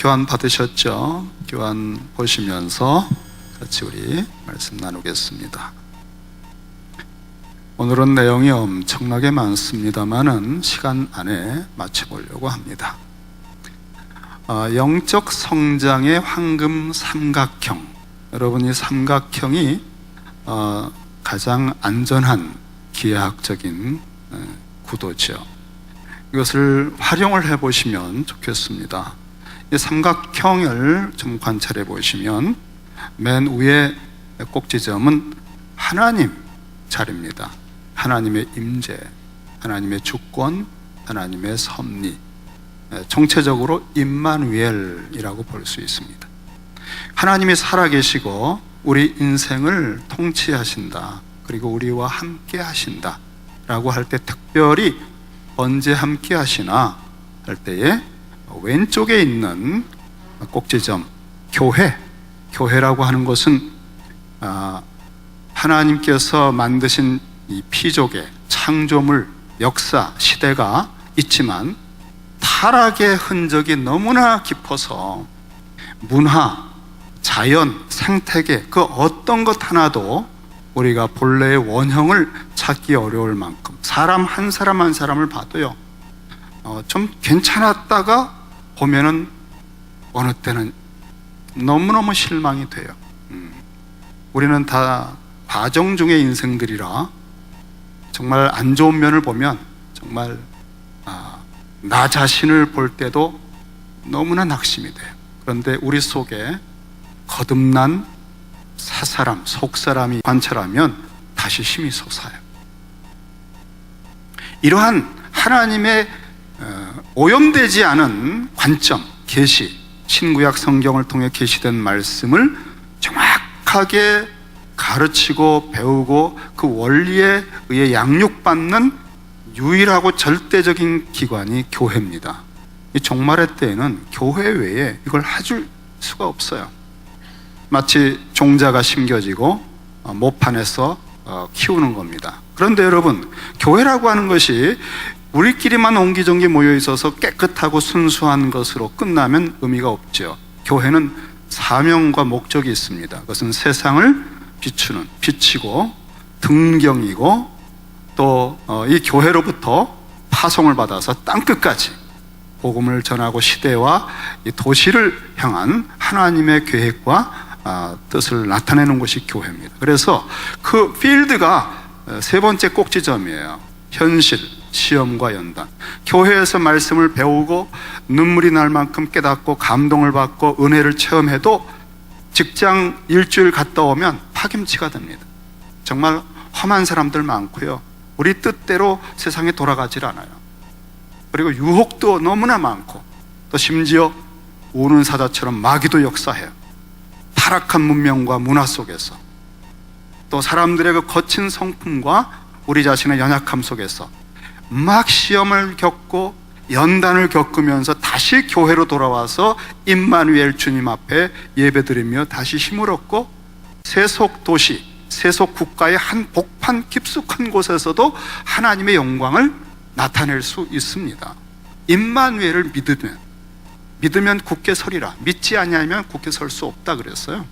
교환 받으셨죠? 교환 보시면서 같이 우리 말씀 나누겠습니다. 오늘은 내용이 엄청나게 많습니다만은 시간 안에 마쳐보려고 합니다. 영적 성장의 황금 삼각형. 여러분, 이 삼각형이 가장 안전한 기하학적인 구도죠. 이것을 활용을 해보시면 좋겠습니다. 이 삼각형을 좀 관찰해 보시면 맨 위에 꼭지점은 하나님 자리입니다. 하나님의 임재, 하나님의 주권, 하나님의 섭리, 총체적으로 임마누엘이라고 볼 수 있습니다. 하나님이 살아계시고 우리 인생을 통치하신다, 그리고 우리와 함께 하신다 라고 할 때, 특별히 언제 함께 하시나 할 때에 왼쪽에 있는 꼭지점 교회라고 하는 것은 하나님께서 만드신 이 피조계, 창조물, 역사, 시대가 있지만 타락의 흔적이 너무나 깊어서 문화, 자연, 생태계 그 어떤 것 하나도 우리가 본래의 원형을 찾기 어려울 만큼 사람 한 사람 한 사람을 봐도요, 좀 괜찮았다가 보면은 어느 때는 너무너무 실망이 돼요. 우리는 다 과정 중의 인생들이라 정말 안 좋은 면을 보면 정말 나 자신을 볼 때도 너무나 낙심이 돼요. 그런데 우리 속에 거듭난 사사람, 속사람이 관찰하면 다시 힘이 솟아요. 이러한 하나님의 오염되지 않은 관점, 계시, 신구약 성경을 통해 계시된 말씀을 정확하게 가르치고 배우고 그 원리에 의해 양육받는 유일하고 절대적인 기관이 교회입니다. 이 종말의 때에는 교회 외에 이걸 해줄 수가 없어요. 마치 종자가 심겨지고 모판에서 키우는 겁니다. 그런데 여러분, 교회라고 하는 것이 우리끼리만 옹기종기 모여 있어서 깨끗하고 순수한 것으로 끝나면 의미가 없죠. 교회는 사명과 목적이 있습니다. 그것은 세상을 비추는, 비치고 등경이고, 또 이 교회로부터 파송을 받아서 땅끝까지 복음을 전하고 시대와 이 도시를 향한 하나님의 계획과 뜻을 나타내는 것이 교회입니다. 그래서 그 필드가 세 번째 꼭지점이에요. 현실, 시험과 연단. 교회에서 말씀을 배우고 눈물이 날 만큼 깨닫고 감동을 받고 은혜를 체험해도 직장 일주일 갔다 오면 파김치가 됩니다. 정말 험한 사람들 많고요, 우리 뜻대로 세상에 돌아가질 않아요. 그리고 유혹도 너무나 많고, 또 심지어 우는 사자처럼 마귀도 역사해요. 타락한 문명과 문화 속에서, 또 사람들의 그 거친 성품과 우리 자신의 연약함 속에서 막 시험을 겪고 연단을 겪으면서 다시 교회로 돌아와서 임마누엘 주님 앞에 예배드리며 다시 힘을 얻고, 세속 도시, 세속 국가의 한 복판 깊숙한 곳에서도 하나님의 영광을 나타낼 수 있습니다. 임마누엘을 믿으면 굳게 서리라, 믿지 아니하면 굳게 설 수 없다 그랬어요.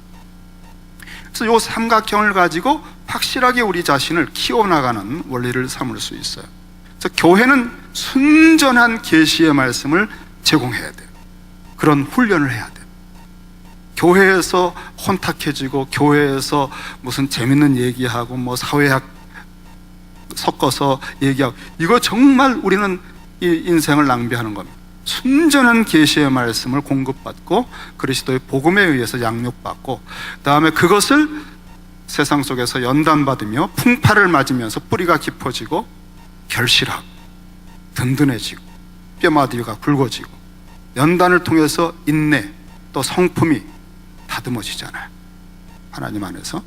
그래서 이 삼각형을 가지고 확실하게 우리 자신을 키워나가는 원리를 삼을 수 있어요. 그래서 교회는 순전한 계시의 말씀을 제공해야 돼요. 그런 훈련을 해야 돼요. 교회에서 혼탁해지고, 교회에서 무슨 재밌는 얘기하고 뭐 사회학 섞어서 얘기하고, 이거 정말 우리는 이 인생을 낭비하는 겁니다. 순전한 계시의 말씀을 공급받고 그리스도의 복음에 의해서 양육받고, 그 다음에 그것을 세상 속에서 연단받으며 풍파를 맞으면서 뿌리가 깊어지고 결실하고 든든해지고 뼈마디가 굵어지고, 연단을 통해서 인내, 또 성품이 다듬어지잖아요, 하나님 안에서.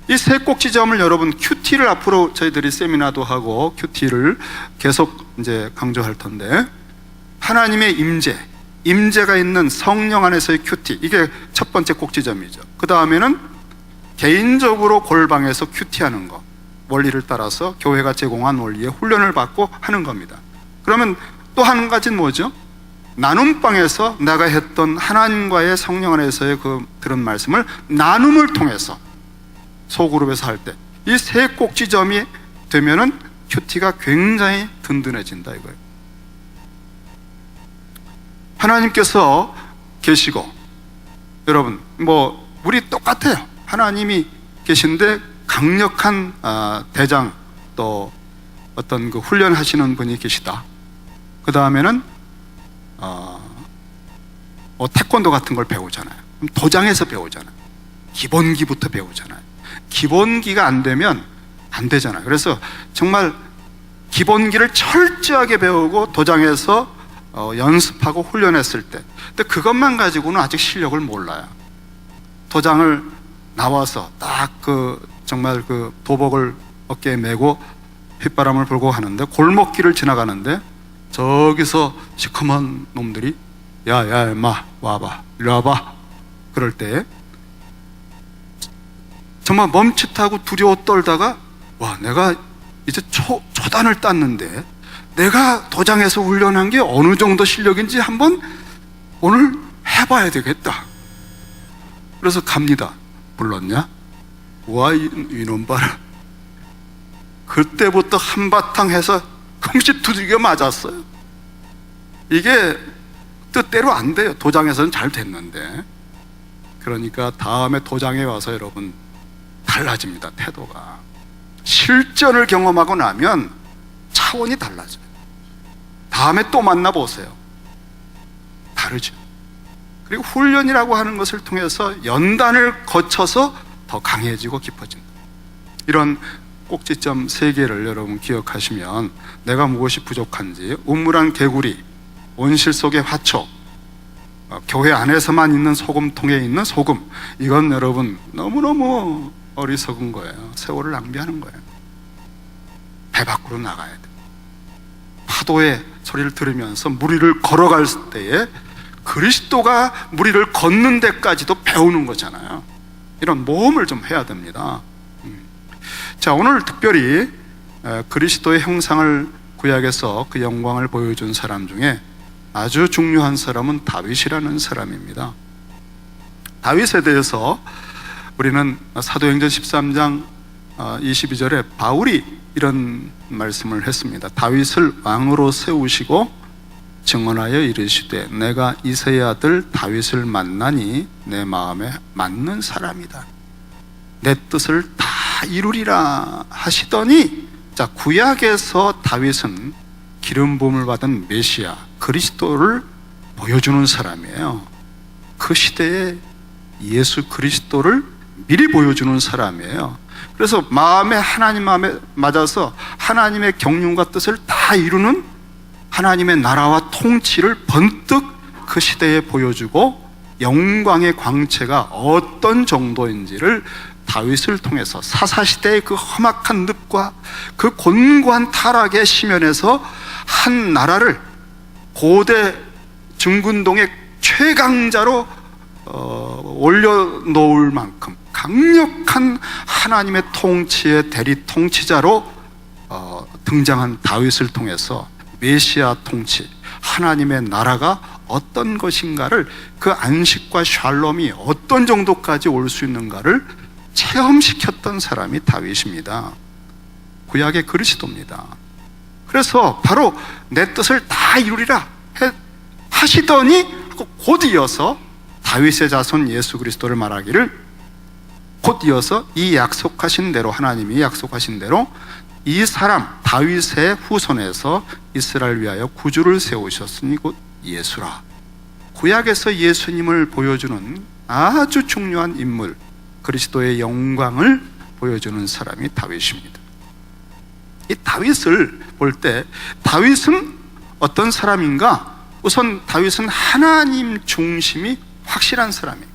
이 세 꼭지점을 여러분, 큐티를 앞으로 저희들이 세미나도 하고 큐티를 계속 이제 강조할 텐데, 하나님의 임재가 있는 성령 안에서의 큐티, 이게 첫 번째 꼭지점이죠. 그 다음에는 개인적으로 골방에서 큐티하는 것, 원리를 따라서 교회가 제공한 원리에 훈련을 받고 하는 겁니다. 그러면 또 한 가지는 뭐죠? 나눔방에서 내가 했던 하나님과의 성령 안에서의 그 들은 말씀을 나눔을 통해서 소그룹에서 할 때 이 세 꼭지점이 되면은 큐티가 굉장히 든든해진다 이거예요. 하나님께서 계시고, 여러분 우리 똑같아요. 하나님이 계신데 강력한 대장 또 어떤 그 훈련하시는 분이 계시다. 그 다음에는 태권도 같은 걸 배우잖아요. 그럼 도장에서 배우잖아요. 기본기부터 배우잖아요. 기본기가 안 되면 안 되잖아요. 그래서 정말 기본기를 철저하게 배우고 도장에서 연습하고 훈련했을 때, 근데 그것만 가지고는 아직 실력을 몰라요. 도장을 나와서 딱 정말 그 도복을 어깨에 메고 휘바람을 불고 하는데, 골목길을 지나가는데 저기서 시커먼 놈들이 야 임마 와봐 이리 와봐 그럴 때 정말 멈칫하고 두려워 떨다가, 와, 내가 이제 초단을 땄는데 내가 도장에서 훈련한 게 어느 정도 실력인지 한번 오늘 해봐야 되겠다. 그래서 갑니다. 불렀냐? 와, 이놈 봐라. 그때부터 한바탕 해서 금시 두들겨 맞았어요. 이게 뜻대로 안 돼요. 도장에서는 잘 됐는데. 그러니까 다음에 도장에 와서 여러분 달라집니다. 태도가. 실전을 경험하고 나면 차원이 달라져요. 다음에 또 만나보세요. 다르죠. 그리고 훈련이라고 하는 것을 통해서 연단을 거쳐서 더 강해지고 깊어진다. 이런 꼭지점 3개를 여러분 기억하시면 내가 무엇이 부족한지, 우물안 개구리, 온실 속의 화초, 교회 안에서만 있는 소금통에 있는 소금, 이건 여러분 너무너무 어리석은 거예요. 세월을 낭비하는 거예요. 배 밖으로 나가야 돼요. 파도의 소리를 들으면서 무리를 걸어갈 때에 그리스도가 무리를 걷는 데까지도 배우는 거잖아요. 이런 모험을 좀 해야 됩니다. 자, 오늘 특별히 그리스도의 형상을 구약에서 그 영광을 보여준 사람 중에 아주 중요한 사람은 다윗이라는 사람입니다. 다윗에 대해서 우리는 사도행전 13장 22절에 바울이 이런 말씀을 했습니다. 다윗을 왕으로 세우시고 증언하여 이르시되 내가 이새의 아들 다윗을 만나니 내 마음에 맞는 사람이다. 내 뜻을 다 이루리라 하시더니, 자, 구약에서 다윗은 기름 부음을 받은 메시아 그리스도를 보여주는 사람이에요. 그 시대에 예수 그리스도를 미리 보여주는 사람이에요. 그래서 하나님 마음에 맞아서 하나님의 경륜과 뜻을 다 이루는 하나님의 나라와 통치를 번뜩 그 시대에 보여주고, 영광의 광채가 어떤 정도인지를 다윗을 통해서 사사시대의 그 험악한 늪과 그 곤고한 타락의 심연에서 한 나라를 고대 중근동의 최강자로 올려놓을 만큼 강력한 하나님의 통치의 대리 통치자로 등장한 다윗을 통해서 메시아 통치, 하나님의 나라가 어떤 것인가를, 그 안식과 샬롬이 어떤 정도까지 올 수 있는가를 체험시켰던 사람이 다윗입니다. 구약의 그리스도입니다. 그래서 바로 내 뜻을 다 이루리라 하시더니 곧 이어서 다윗의 자손 예수 그리스도를 말하기를, 곧 이어서 이 약속하신 대로, 하나님이 약속하신 대로 이 사람 다윗의 후손에서 이스라엘 위하여 구주를 세우셨으니 곧 예수라. 구약에서 예수님을 보여주는 아주 중요한 인물, 그리스도의 영광을 보여주는 사람이 다윗입니다. 이 다윗을 볼 때 다윗은 어떤 사람인가? 우선 다윗은 하나님 중심이 확실한 사람이에요.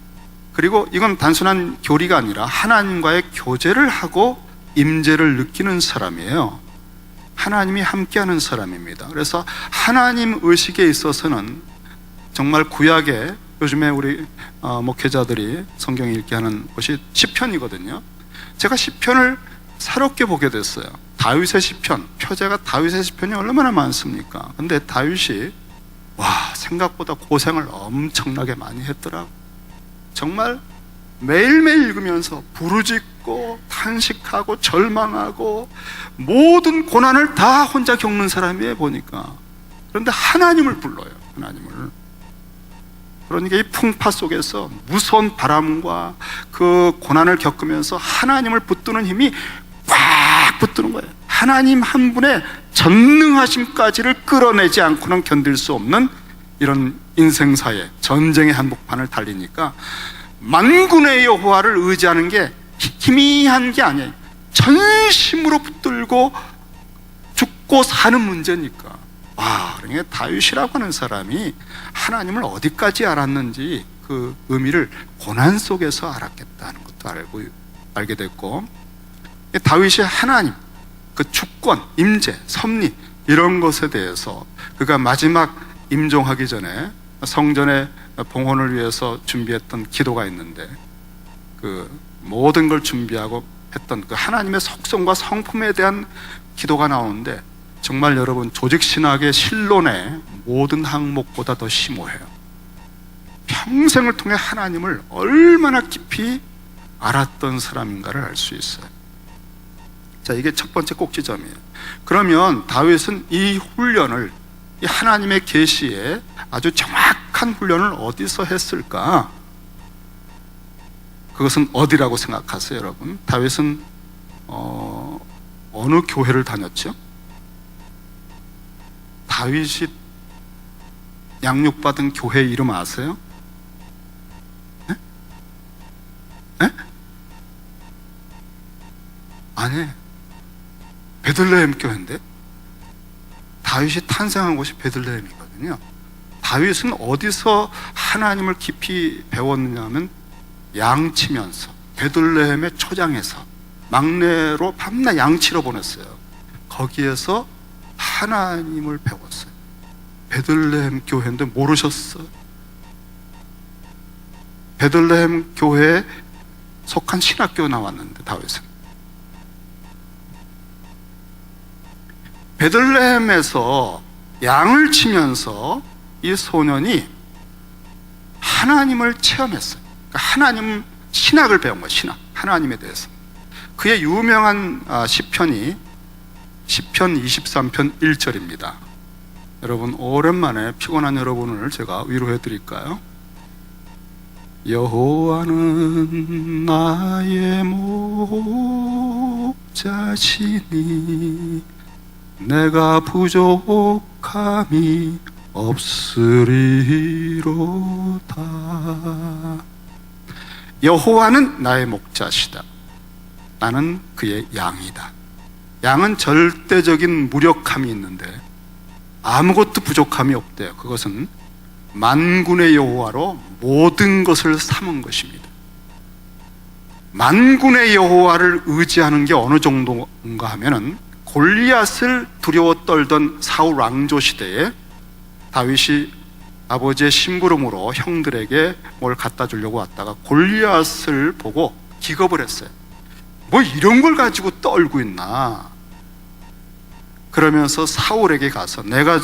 그리고 이건 단순한 교리가 아니라 하나님과의 교제를 하고 임재를 느끼는 사람이에요. 하나님이 함께하는 사람입니다. 그래서 하나님 의식에 있어서는 정말 구약에, 요즘에 우리 목회자들이 성경 읽게 하는 것이 시편이거든요. 제가 시편을 새롭게 보게 됐어요. 다윗의 시편, 표제가 다윗의 시편이 얼마나 많습니까? 근데 다윗이 와, 생각보다 고생을 엄청나게 많이 했더라고. 정말 매일매일 읽으면서 부르짖고 탄식하고 절망하고 모든 고난을 다 혼자 겪는 사람이에요, 보니까. 그런데 하나님을 불러요, 하나님을. 그러니까 이 풍파 속에서 무서운 바람과 그 고난을 겪으면서 하나님을 붙드는 힘이 꽉 붙드는 거예요. 하나님 한 분의 전능하심까지를 끌어내지 않고는 견딜 수 없는 이런 인생사의 전쟁의 한복판을 달리니까 만군의 여호와를 의지하는 게 희미한 게 아니에요. 전심으로 붙들고 죽고 사는 문제니까. 와, 그러니까 다윗이라고 하는 사람이 하나님을 어디까지 알았는지 그 의미를 고난 속에서 알았겠다는 것도 알게 됐고, 다윗이 하나님, 그 주권, 임재, 섭리 이런 것에 대해서 그가 마지막 임종하기 전에 성전의 봉헌을 위해서 준비했던 기도가 있는데, 그 모든 걸 준비하고 했던 그 하나님의 속성과 성품에 대한 기도가 나오는데, 정말 여러분 조직신학의 신론의 모든 항목보다 더 심오해요. 평생을 통해 하나님을 얼마나 깊이 알았던 사람인가를 알 수 있어요. 자, 이게 첫 번째 꼭지점이에요. 그러면 다윗은 이 훈련을, 이 하나님의 계시에 아주 정확한 훈련을 어디서 했을까? 그것은 어디라고 생각하세요, 여러분? 다윗은 어느 교회를 다녔죠? 다윗이 양육받은 교회 이름 아세요? 네? 네? 아니, 베들레헴 교회인데, 다윗이 탄생한 곳이 베들레헴이거든요. 다윗은 어디서 하나님을 깊이 배웠느냐 하면 양치면서, 베들레헴의 초장에서 막내로 밤낮 양치러 보냈어요. 거기에서 하나님을 배웠어요. 베들레헴 교회인데 모르셨어요? 베들레헴 교회에 속한 신학교 나왔는데 다윗은 베들레헴에서 양을 치면서 이 소년이 하나님을 체험했어요. 그러니까 하나님 신학을 배운 거예요. 신학, 하나님에 대해서. 그의 유명한 시편이 시편 23편 1절입니다. 여러분, 오랜만에 피곤한 여러분을 제가 위로해 드릴까요? 여호와는 나의 목자시니 내가 부족함이 없으리로다. 여호와는 나의 목자시다. 나는 그의 양이다. 양은 절대적인 무력함이 있는데 아무것도 부족함이 없대요. 그것은 만군의 여호와로 모든 것을 삼은 것입니다. 만군의 여호와를 의지하는 게 어느 정도인가 하면은, 골리앗을 두려워 떨던 사울 왕조 시대에 다윗이 아버지의 심부름으로 형들에게 뭘 갖다 주려고 왔다가 골리앗을 보고 기겁을 했어요. 뭐 이런 걸 가지고 떨고 있나. 그러면서 사울에게 가서 내가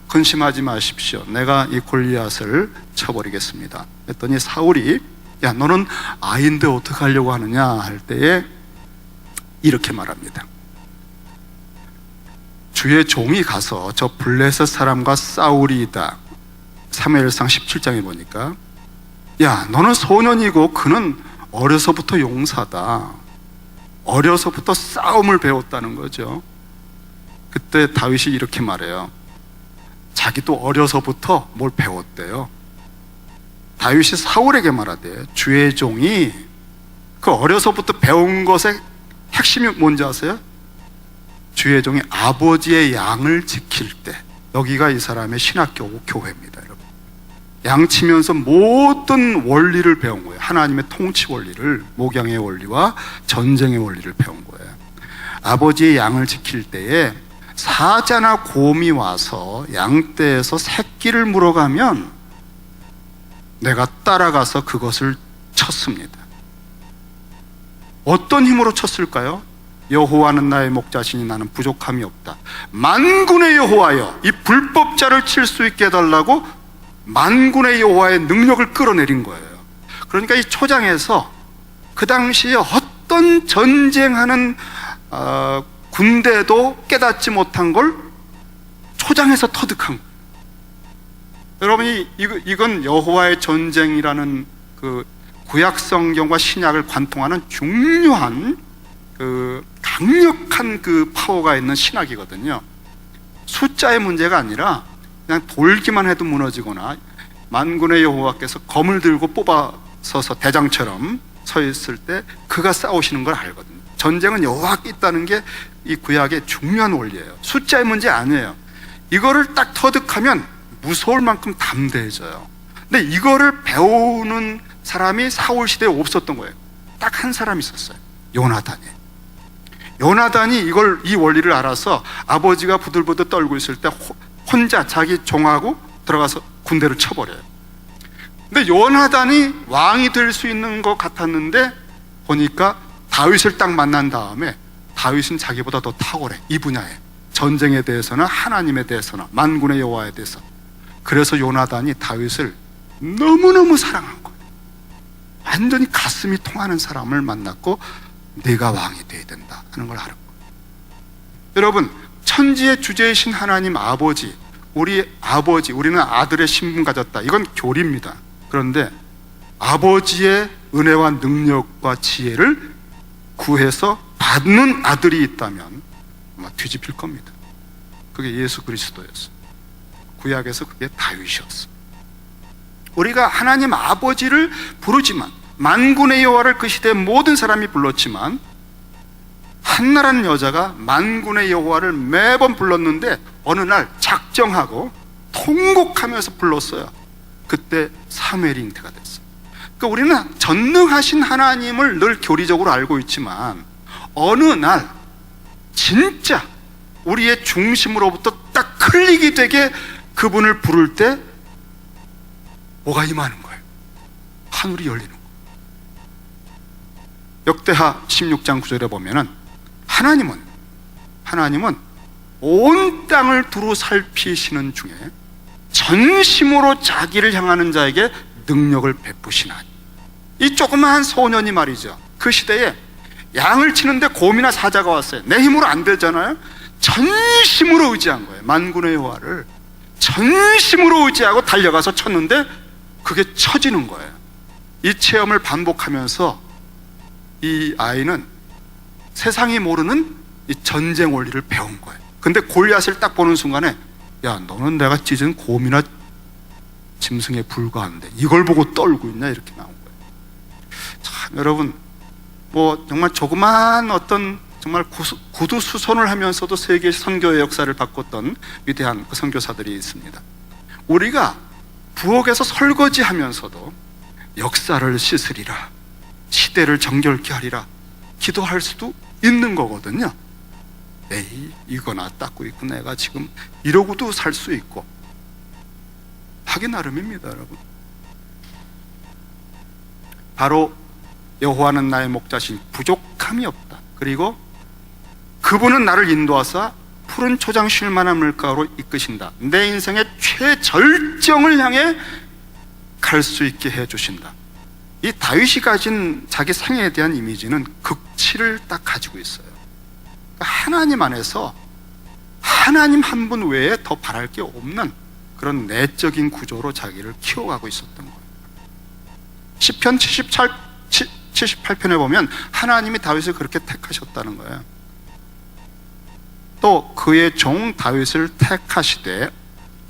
근심하지 마십시오. 내가 이 골리앗을 쳐버리겠습니다. 했더니 사울이 야, 너는 아이인데 어떡하려고 하느냐 할 때에 이렇게 말합니다. 주의 종이 가서 저 블레셋 사람과 싸우리이다. 사무엘상 17장에 보니까 야, 너는 소년이고 그는 어려서부터 용사다. 어려서부터 싸움을 배웠다는 거죠. 그때 다윗이 이렇게 말해요. 자기도 어려서부터 뭘 배웠대요. 다윗이 사울에게 말하대. 주의 종이 그 어려서부터 배운 것의 핵심이 뭔지 아세요? 주의 종이 아버지의 양을 지킬 때. 여기가 이 사람의 신학교 교회입니다, 여러분. 양치면서 모든 원리를 배운 거예요. 하나님의 통치 원리를, 목양의 원리와 전쟁의 원리를 배운 거예요. 아버지의 양을 지킬 때에 사자나 곰이 와서 양떼에서 새끼를 물어가면 내가 따라가서 그것을 쳤습니다. 어떤 힘으로 쳤을까요? 여호와는 나의 목자시니 나는 부족함이 없다. 만군의 여호와여, 이 불법자를 칠 수 있게 해달라고 만군의 여호와의 능력을 끌어내린 거예요. 그러니까 이 초장에서 그 당시에 어떤 전쟁하는 군대도 깨닫지 못한 걸 초장에서 터득한 거예요. 여러분이 이건 여호와의 전쟁이라는 그 구약 성경과 신약을 관통하는 중요한 그 강력한 그 파워가 있는 신학이거든요. 숫자의 문제가 아니라 그냥 돌기만 해도 무너지거나 만군의 여호와께서 검을 들고 뽑아서서 대장처럼 서 있을 때 그가 싸우시는 걸 알거든요. 전쟁은 여호와께 있다는 게 이 구약의 중요한 원리예요. 숫자의 문제 아니에요. 이거를 딱 터득하면 무서울 만큼 담대해져요. 근데 이거를 배우는 사람이 사울 시대에 없었던 거예요. 딱 한 사람이 있었어요. 요나단이 이 원리를 알아서 아버지가 부들부들 떨고 있을 때 혼자 자기 종하고 들어가서 군대를 쳐버려요. 근데 요나단이 왕이 될 수 있는 것 같았는데 보니까 다윗을 딱 만난 다음에 다윗은 자기보다 더 탁월해. 이 분야에, 전쟁에 대해서나 하나님에 대해서나 만군의 여호와에 대해서. 그래서 요나단이 다윗을 너무너무 사랑한 거예요. 완전히 가슴이 통하는 사람을 만났고 네가 왕이 돼야 된다 하는 걸 알은 거예요. 여러분, 천지의 주제이신 하나님 아버지, 우리는 아들의 신분 가졌다. 이건 교리입니다. 그런데 아버지의 은혜와 능력과 지혜를 구해서 받는 아들이 있다면 아마 뒤집힐 겁니다. 그게 예수 그리스도였어요. 구약에서 그게 다윗이었어요. 우리가 하나님 아버지를 부르지만, 만군의 여호와를 그 시대의 모든 사람이 불렀지만, 한나라는 여자가 만군의 여호와를 매번 불렀는데 어느 날 작정하고 통곡하면서 불렀어요. 그때 사무엘이 잉태가 됐어요. 그러니까 우리는 전능하신 하나님을 늘 교리적으로 알고 있지만 어느 날 진짜 우리의 중심으로부터 딱 클릭이 되게 그분을 부를 때 뭐가 임하는 거예요? 하늘이 열리는 거예요. 역대하 16장 9절에 보면은 하나님은 온 땅을 두루 살피시는 중에 전심으로 자기를 향하는 자에게 능력을 베푸시나니. 이 조그마한 소년이 말이죠, 그 시대에 양을 치는데 곰이나 사자가 왔어요. 내 힘으로 안 되잖아요. 전심으로 의지한 거예요. 만군의 여호와를 전심으로 의지하고 달려가서 쳤는데 그게 쳐지는 거예요. 이 체험을 반복하면서 이 아이는 세상이 모르는 이 전쟁 원리를 배운 거예요. 근데 골리앗을 딱 보는 순간에, 야, 너는 내가 찢은 곰이나 짐승에 불과한데 이걸 보고 떨고 있냐, 이렇게 나온 거예요. 참, 여러분, 뭐 정말 조그만 어떤 정말 구두수선을 하면서도 세계 선교의 역사를 바꿨던 위대한 그 선교사들이 있습니다. 우리가 부엌에서 설거지하면서도 역사를 씻으리라, 시대를 정결케 하리라 기도할 수도 있는 거거든요. 에이, 이거나 닦고 있고 내가 지금 이러고도 살 수 있고 하기 나름입니다. 여러분, 바로 여호와는 나의 목자신 부족함이 없다. 그리고 그분은 나를 인도하사 푸른 초장 쉴 만한 물가로 이끄신다. 내 인생의 최절정을 향해 갈 수 있게 해주신다. 이 다윗이 가진 자기 생애에 대한 이미지는 극치를 딱 가지고 있어요. 그러니까 하나님 안에서 하나님 한 분 외에 더 바랄 게 없는 그런 내적인 구조로 자기를 키워가고 있었던 거예요. 시편 78편에 보면 하나님이 다윗을 그렇게 택하셨다는 거예요. 또 그의 종 다윗을 택하시되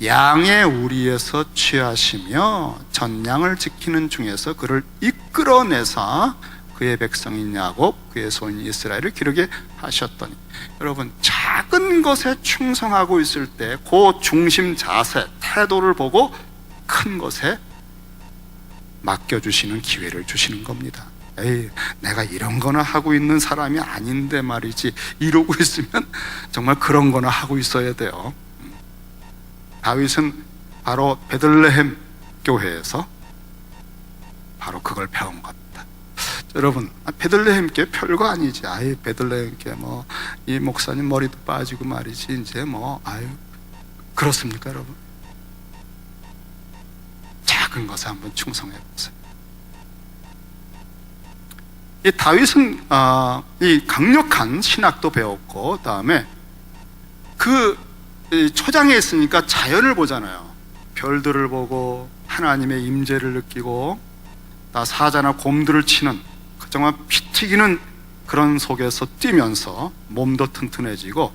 양의 우리에서 취하시며 전양을 지키는 중에서 그를 이끌어내사 그의 백성인 야곱, 그의 소인 이스라엘을 기르게 하셨더니. 여러분, 작은 것에 충성하고 있을 때 그 중심 자세, 태도를 보고 큰 것에 맡겨주시는 기회를 주시는 겁니다. 에이, 내가 이런 거나 하고 있는 사람이 아닌데 말이지, 이러고 있으면 정말 그런 거나 하고 있어야 돼요. 다윗은 바로 베들레헴 교회에서 바로 그걸 배운 겁니다. 여러분, 베들레헴께 별거 아니지. 아유, 베들레헴께 뭐 이 목사님 머리도 빠지고 말이지. 이제 뭐 아유, 그렇습니까, 여러분? 작은 것에 한번 충성해 보세요. 이 다윗은 이 강력한 신학도 배웠고, 다음에 그 초장에 있으니까 자연을 보잖아요. 별들을 보고 하나님의 임재를 느끼고, 사자나 곰들을 치는 정말 피 튀기는 그런 속에서 뛰면서 몸도 튼튼해지고,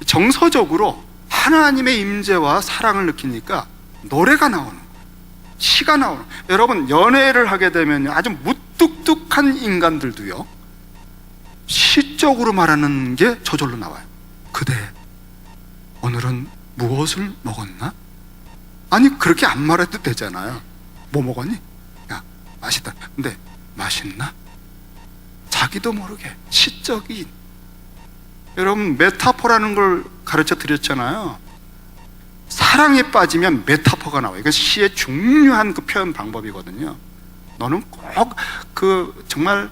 정서적으로 하나님의 임재와 사랑을 느끼니까 노래가 나오는 거예요. 시가 나오는 거예요. 여러분, 연애를 하게 되면 아주 무뚝뚝한 인간들도요, 시적으로 말하는 게 저절로 나와요. 그대, 오늘은 무엇을 먹었나? 아니, 그렇게 안 말해도 되잖아요. 뭐 먹었니? 야, 맛있다. 근데 맛있나? 자기도 모르게 시적인, 여러분, 메타포라는 걸 가르쳐 드렸잖아요. 사랑에 빠지면 메타포가 나와요. 이거 시의 중요한 그 표현 방법이거든요. 너는 꼭 정말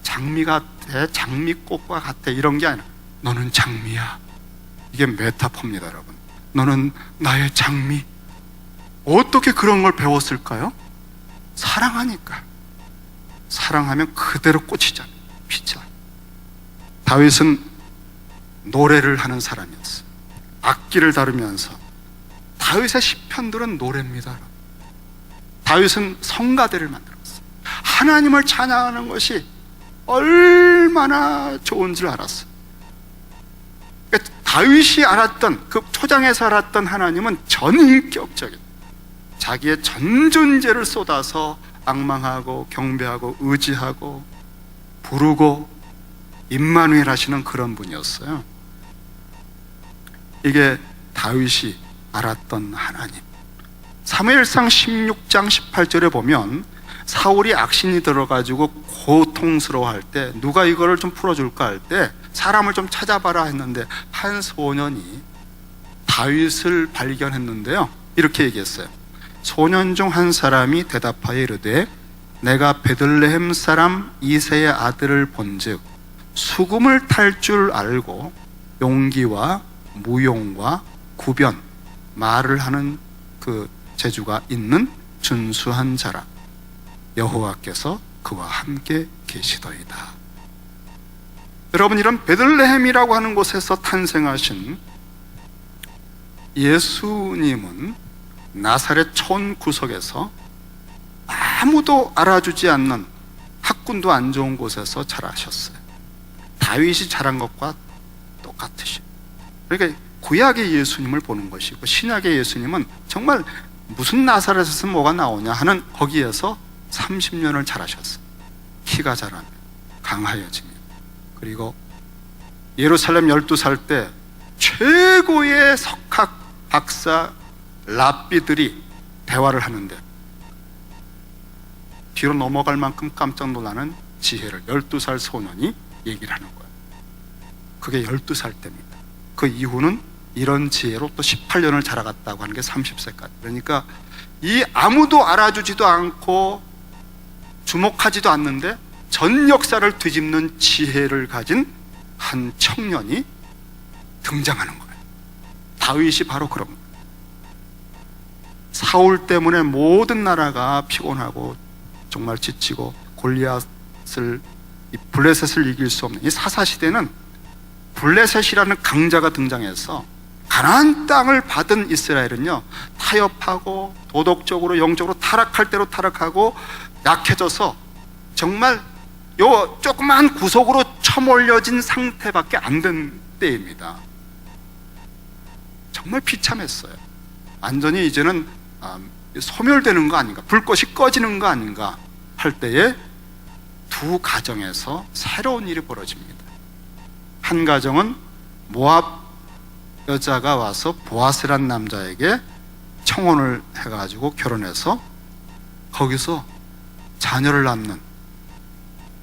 장미 같아, 장미꽃과 같아, 이런 게 아니라 너는 장미야. 이게 메타포입니다, 여러분. 너는 나의 장미. 어떻게 그런 걸 배웠을까요? 사랑하니까. 사랑하면 그대로 꽂히잖아요. 피자. 다윗은 노래를 하는 사람이었어요. 악기를 다루면서. 다윗의 시편들은 노래입니다. 다윗은 성가대를 만들었어요. 하나님을 찬양하는 것이 얼마나 좋은 줄 알았어요. 그러니까 다윗이 알았던, 그 초장에서 알았던 하나님은 전인격적인, 자기의 전 존재를 쏟아서 앙망하고 경배하고 의지하고 부르고 임마누엘 하시는 그런 분이었어요. 이게 다윗이 알았던 하나님. 사무엘상 16장 18절에 보면 사울이 악신이 들어가지고 고통스러워할 때, 누가 이거를 좀 풀어줄까 할 때 사람을 좀 찾아봐라 했는데 한 소년이 다윗을 발견했는데요, 이렇게 얘기했어요. 소년 중 한 사람이 대답하여 이르되 내가 베들레헴 사람 이새의 아들을 본즉 수금을 탈 줄 알고 용기와 무용과 구변, 말을 하는 그 재주가 있는 준수한 자라. 여호와께서 그와 함께 계시더이다. 여러분, 이런 베들레헴이라고 하는 곳에서 탄생하신 예수님은 나사렛 촌 구석에서 아무도 알아주지 않는, 학군도 안 좋은 곳에서 자라셨어요. 다윗이 자란 것과 똑같으시죠. 그러니까 구약의 예수님을 보는 것이고, 신약의 예수님은 정말 무슨 나사렛에서 뭐가 나오냐 하는 거기에서 30년을 자라셨어요. 키가 자라며 강하여지며, 그리고 예루살렘 12살 때 최고의 석학 박사 랍비들이 대화를 하는데 뒤로 넘어갈 만큼 깜짝 놀라는 지혜를 12살 소년이 얘기를 하는 거예요. 그게 12살 때입니다. 그 이후는 이런 지혜로 또 18년을 자라갔다고 하는 게 30세까지. 그러니까 이 아무도 알아주지도 않고 주목하지도 않는데 전 역사를 뒤집는 지혜를 가진 한 청년이 등장하는 거예요. 다윗이 바로 그런 거예요. 사울 때문에 모든 나라가 피곤하고 정말 지치고 골리앗을, 블레셋을 이길 수 없는 이 사사시대는 블레셋이라는 강자가 등장해서 가나안 땅을 받은 이스라엘은요, 타협하고 도덕적으로 영적으로 타락할 대로 타락하고 약해져서 정말 요 조그만 구석으로 쳐몰려진 상태밖에 안 된 때입니다. 정말 비참했어요. 완전히 이제는 소멸되는 거 아닌가, 불꽃이 꺼지는 거 아닌가 할 때에 두 가정에서 새로운 일이 벌어집니다. 한 가정은 모압 여자가 와서 보아스란 남자에게 청혼을 해가지고 결혼해서 거기서 자녀를 낳는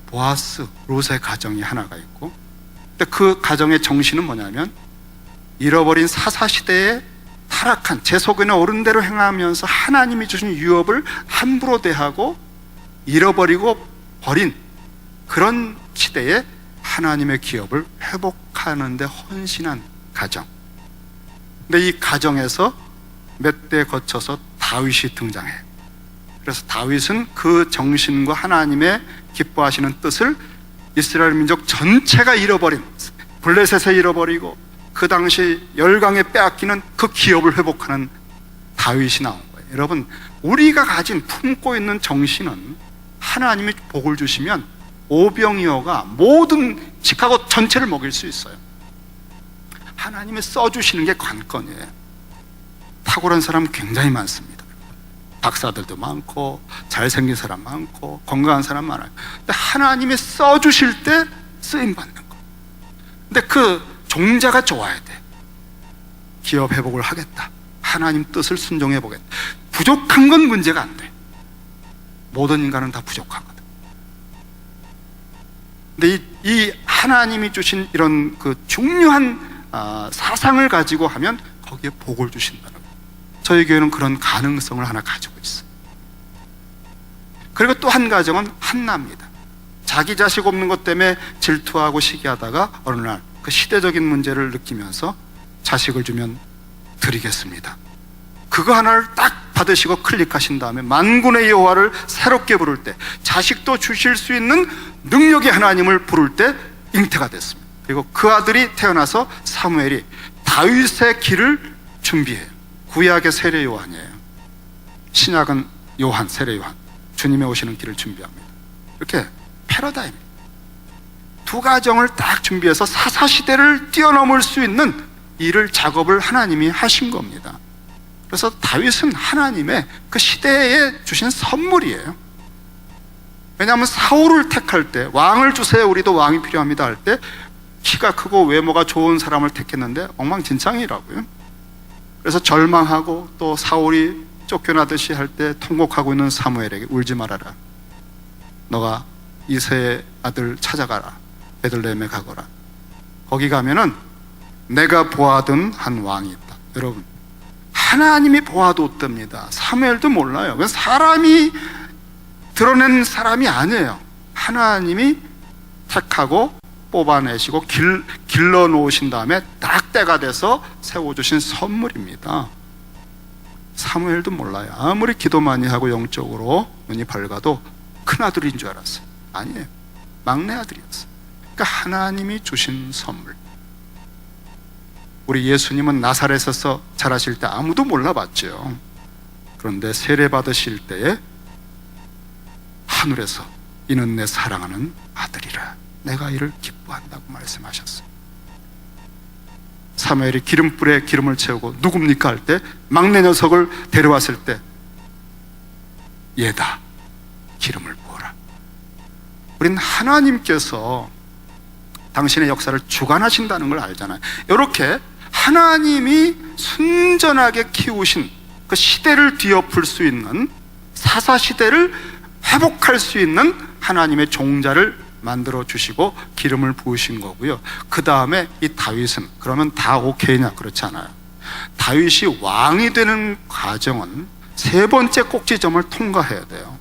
보아스, 롯의 가정이 하나가 있고, 근데 그 가정의 정신은 뭐냐면 잃어버린 사사시대에 타락한, 제 속에는 옳은 대로 행하면서 하나님이 주신 유업을 함부로 대하고 잃어버리고 버린 그런 시대에 하나님의 기업을 회복하는 데 헌신한 가정. 근데 이 가정에서 몇 대 거쳐서 다윗이 등장해요. 그래서 다윗은 그 정신과 하나님의 기뻐하시는 뜻을 이스라엘 민족 전체가 잃어버린, 블레셋에 잃어버리고 그 당시 열강에 빼앗기는 그 기업을 회복하는 다윗이 나온 거예요. 여러분, 우리가 가진 품고 있는 정신은 하나님이 복을 주시면 오병이어가 모든 시카고 전체를 먹일 수 있어요. 하나님이 써주시는 게 관건이에요. 탁월한 사람 굉장히 많습니다. 박사들도 많고 잘생긴 사람 많고 건강한 사람 많아요. 근데 하나님이 써주실 때 쓰임받는 거. 근데 그 종자가 좋아야 돼. 기업 회복을 하겠다, 하나님 뜻을 순종해 보겠다. 부족한 건 문제가 안 돼. 모든 인간은 다 부족하거든. 근데 이 하나님이 주신 이런 그 중요한 사상을 가지고 하면 거기에 복을 주신다는 거예요. 저희 교회는 그런 가능성을 하나 가지고 있어요. 그리고 또 한 가정은 한나입니다. 자기 자식 없는 것 때문에 질투하고 시기하다가 어느 날 그 시대적인 문제를 느끼면서 자식을 주면 드리겠습니다, 그거 하나를 딱 받으시고 클릭하신 다음에 만군의 여호와를 새롭게 부를 때, 자식도 주실 수 있는 능력의 하나님을 부를 때 잉태가 됐습니다. 그리고 그 아들이 태어나서 사무엘이 다윗의 길을 준비해요. 구약의 세례 요한이에요. 신약은 요한, 세례 요한, 주님의 오시는 길을 준비합니다. 이렇게 패러다임입니다. 두 가정을 딱 준비해서 사사시대를 뛰어넘을 수 있는 일을, 작업을 하나님이 하신 겁니다. 그래서 다윗은 하나님의 그 시대에 주신 선물이에요. 왜냐하면 사울을 택할 때, 왕을 주세요, 우리도 왕이 필요합니다 할 때 키가 크고 외모가 좋은 사람을 택했는데 엉망진창이라고요. 그래서 절망하고 또 사울이 쫓겨나듯이 할 때 통곡하고 있는 사무엘에게 울지 말아라, 너가 이새의 아들 찾아가라, 베들레헴에 가거라, 거기 가면은 내가 보아둔 한 왕이 있다. 여러분, 하나님이 보아뒀답니다. 사무엘도 몰라요. 사람이 드러낸 사람이 아니에요. 하나님이 택하고 뽑아내시고 길러 놓으신 다음에 딱 때가 돼서 세워주신 선물입니다. 사무엘도 몰라요. 아무리 기도 많이 하고 영적으로 눈이 밝아도 큰아들인 줄 알았어요. 아니에요. 막내 아들이었어요. 그러니까 하나님이 주신 선물. 우리 예수님은 나사렛에서 자라실 때 아무도 몰라봤죠. 그런데 세례 받으실 때에 하늘에서 이는 내 사랑하는 아들이라, 내가 이를 기뻐한다고 말씀하셨어요. 사무엘이 기름불에 기름을 채우고 누굽니까 할 때 막내 녀석을 데려왔을 때 얘다, 기름을 부어라. 우린 하나님께서 당신의 역사를 주관하신다는 걸 알잖아요. 이렇게 하나님이 순전하게 키우신 그 시대를 뒤엎을 수 있는, 사사시대를 회복할 수 있는 하나님의 종자를 만들어 주시고 기름을 부으신 거고요. 그 다음에 이 다윗은 그러면 다 오케이냐? 그렇지 않아요. 다윗이 왕이 되는 과정은 세 번째 꼭지점을 통과해야 돼요.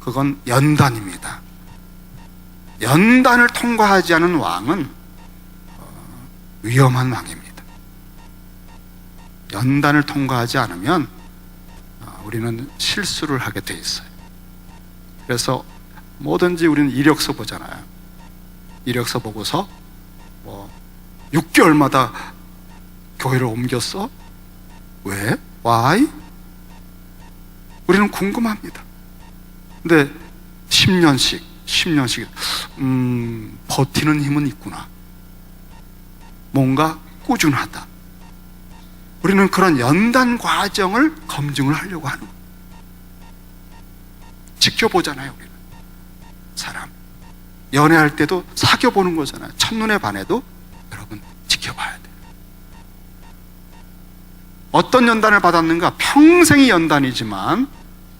그건 연단입니다. 연단을 통과하지 않은 왕은 위험한 왕입니다. 연단을 통과하지 않으면 우리는 실수를 하게 돼 있어요. 그래서 뭐든지 우리는 이력서 보잖아요. 이력서 보고서 6개월마다 교회를 옮겼어? 왜? Why? 우리는 궁금합니다. 근데 10년씩 버티는 힘은 있구나. 뭔가 꾸준하다. 우리는 그런 연단 과정을 검증을 하려고 하는 거예요. 지켜보잖아요. 우리는 사람 연애할 때도 사귀어보는 거잖아요. 첫눈에 반해도 여러분 지켜봐야 돼요. 어떤 연단을 받았는가? 평생이 연단이지만,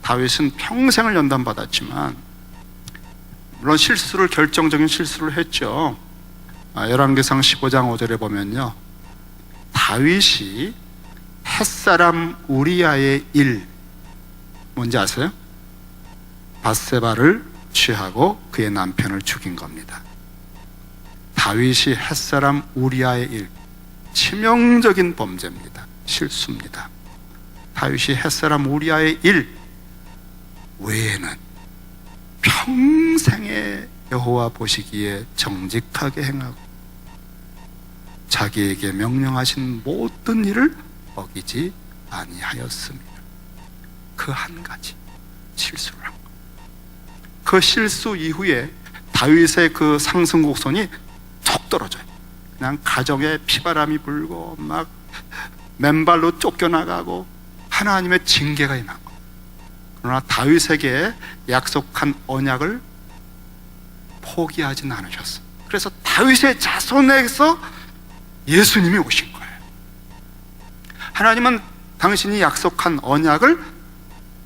다윗은 평생을 연단받았지만 물론 결정적인 실수를 했죠. 열왕기상 15장 5절에 보면요, 다윗이 햇사람 우리아의 일, 뭔지 아세요? 밧세바를 취하고 그의 남편을 죽인 겁니다. 다윗이 햇사람 우리아의 일, 치명적인 범죄입니다. 실수입니다. 다윗이 햇사람 우리아의 일 외에는 평생에 여호와 보시기에 정직하게 행하고 자기에게 명령하신 모든 일을 어기지 아니하였습니다. 그 한 가지 실수를 한 것. 그 실수 이후에 다윗의 그 상승곡선이 툭 떨어져요. 그냥 가정에 피바람이 불고 막 맨발로 쫓겨나가고 하나님의 징계가 임한 거예요. 그러나 다윗에게 약속한 언약을 포기하진 않으셨어요. 그래서 다윗의 자손에서 예수님이 오신 거예요. 하나님은 당신이 약속한 언약을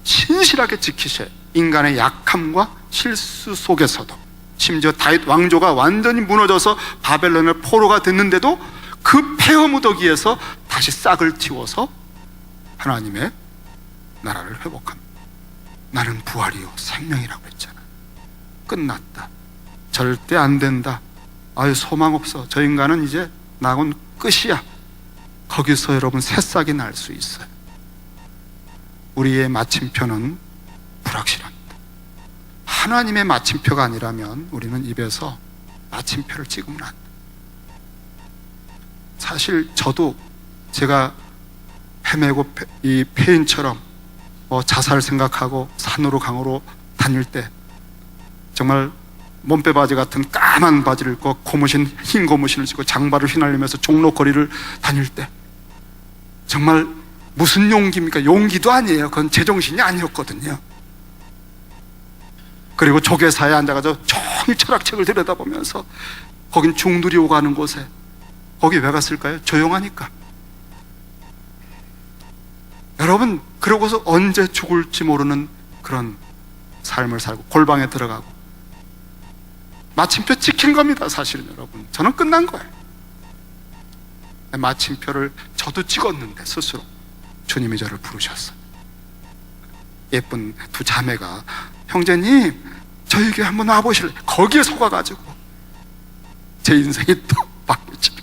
신실하게 지키셔요. 인간의 약함과 실수 속에서도. 심지어 다윗 왕조가 완전히 무너져서 바벨론의 포로가 됐는데도 그 폐허 무더기에서 다시 싹을 틔워서 하나님의 나라를 회복합니다. 나는 부활이요 생명이라고 했잖아. 끝났다. 절대 안 된다. 아유, 소망 없어. 저 인간은 이제 나온 끝이야. 거기서 여러분 새싹이 날 수 있어요. 우리의 마침표는 불확실합니다. 하나님의 마침표가 아니라면 우리는 입에서 마침표를 찍으면 안 돼요. 사실 저도 제가 헤매고 이 폐인처럼 자살 생각하고 산으로 강으로 다닐 때 정말 몸빼 바지 같은 까만 바지를 입고 고무신, 흰 고무신을 신고 장발을 휘날리면서 종로거리를 다닐 때 정말 무슨 용기입니까? 용기도 아니에요. 그건 제정신이 아니었거든요. 그리고 조계사에 앉아가지고 종일 철학책을 들여다보면서 거긴 중들이 오가는 곳에 거기 왜 갔을까요? 조용하니까. 여러분, 그러고서 언제 죽을지 모르는 그런 삶을 살고 골방에 들어가고 마침표 찍힌 겁니다. 사실은 여러분, 저는 끝난 거예요. 마침표를 저도 찍었는데 스스로 주님이 저를 부르셨어요. 예쁜 두 자매가 형제님 저에게 한번 와보실래요? 거기에 속아가지고 제 인생이 또 바뀌었죠.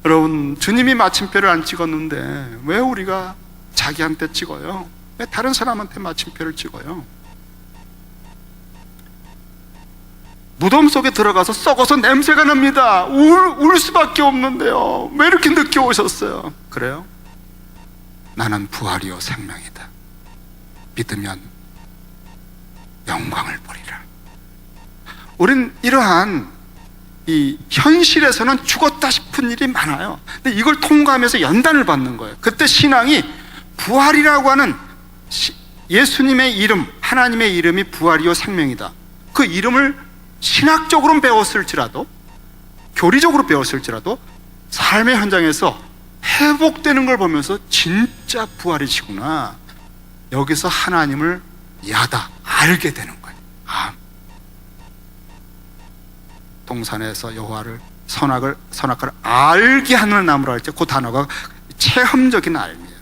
여러분, 주님이 마침표를 안 찍었는데 왜 우리가 자기한테 찍어요? 왜 다른 사람한테 마침표를 찍어요? 무덤 속에 들어가서 썩어서 냄새가 납니다. 울 수밖에 없는데요. 왜 이렇게 늦게 오셨어요? 그래요? 나는 부활이요 생명이다. 믿으면 영광을 보리라. 우린 이러한 이 현실에서는 죽었다 싶은 일이 많아요. 근데 이걸 통과하면서 연단을 받는 거예요. 그때 신앙이 부활이라고 하는 예수님의 이름, 하나님의 이름이 부활이요 생명이다. 그 이름을 신학적으로 배웠을지라도, 교리적으로 배웠을지라도 삶의 현장에서 회복되는 걸 보면서 진짜 부활이시구나, 여기서 하나님을 야다 알게 되는 거예요. 동산에서 여호와를 선악과를 알게 하는 나무라 할 때 그 단어가 체험적인 알미예요.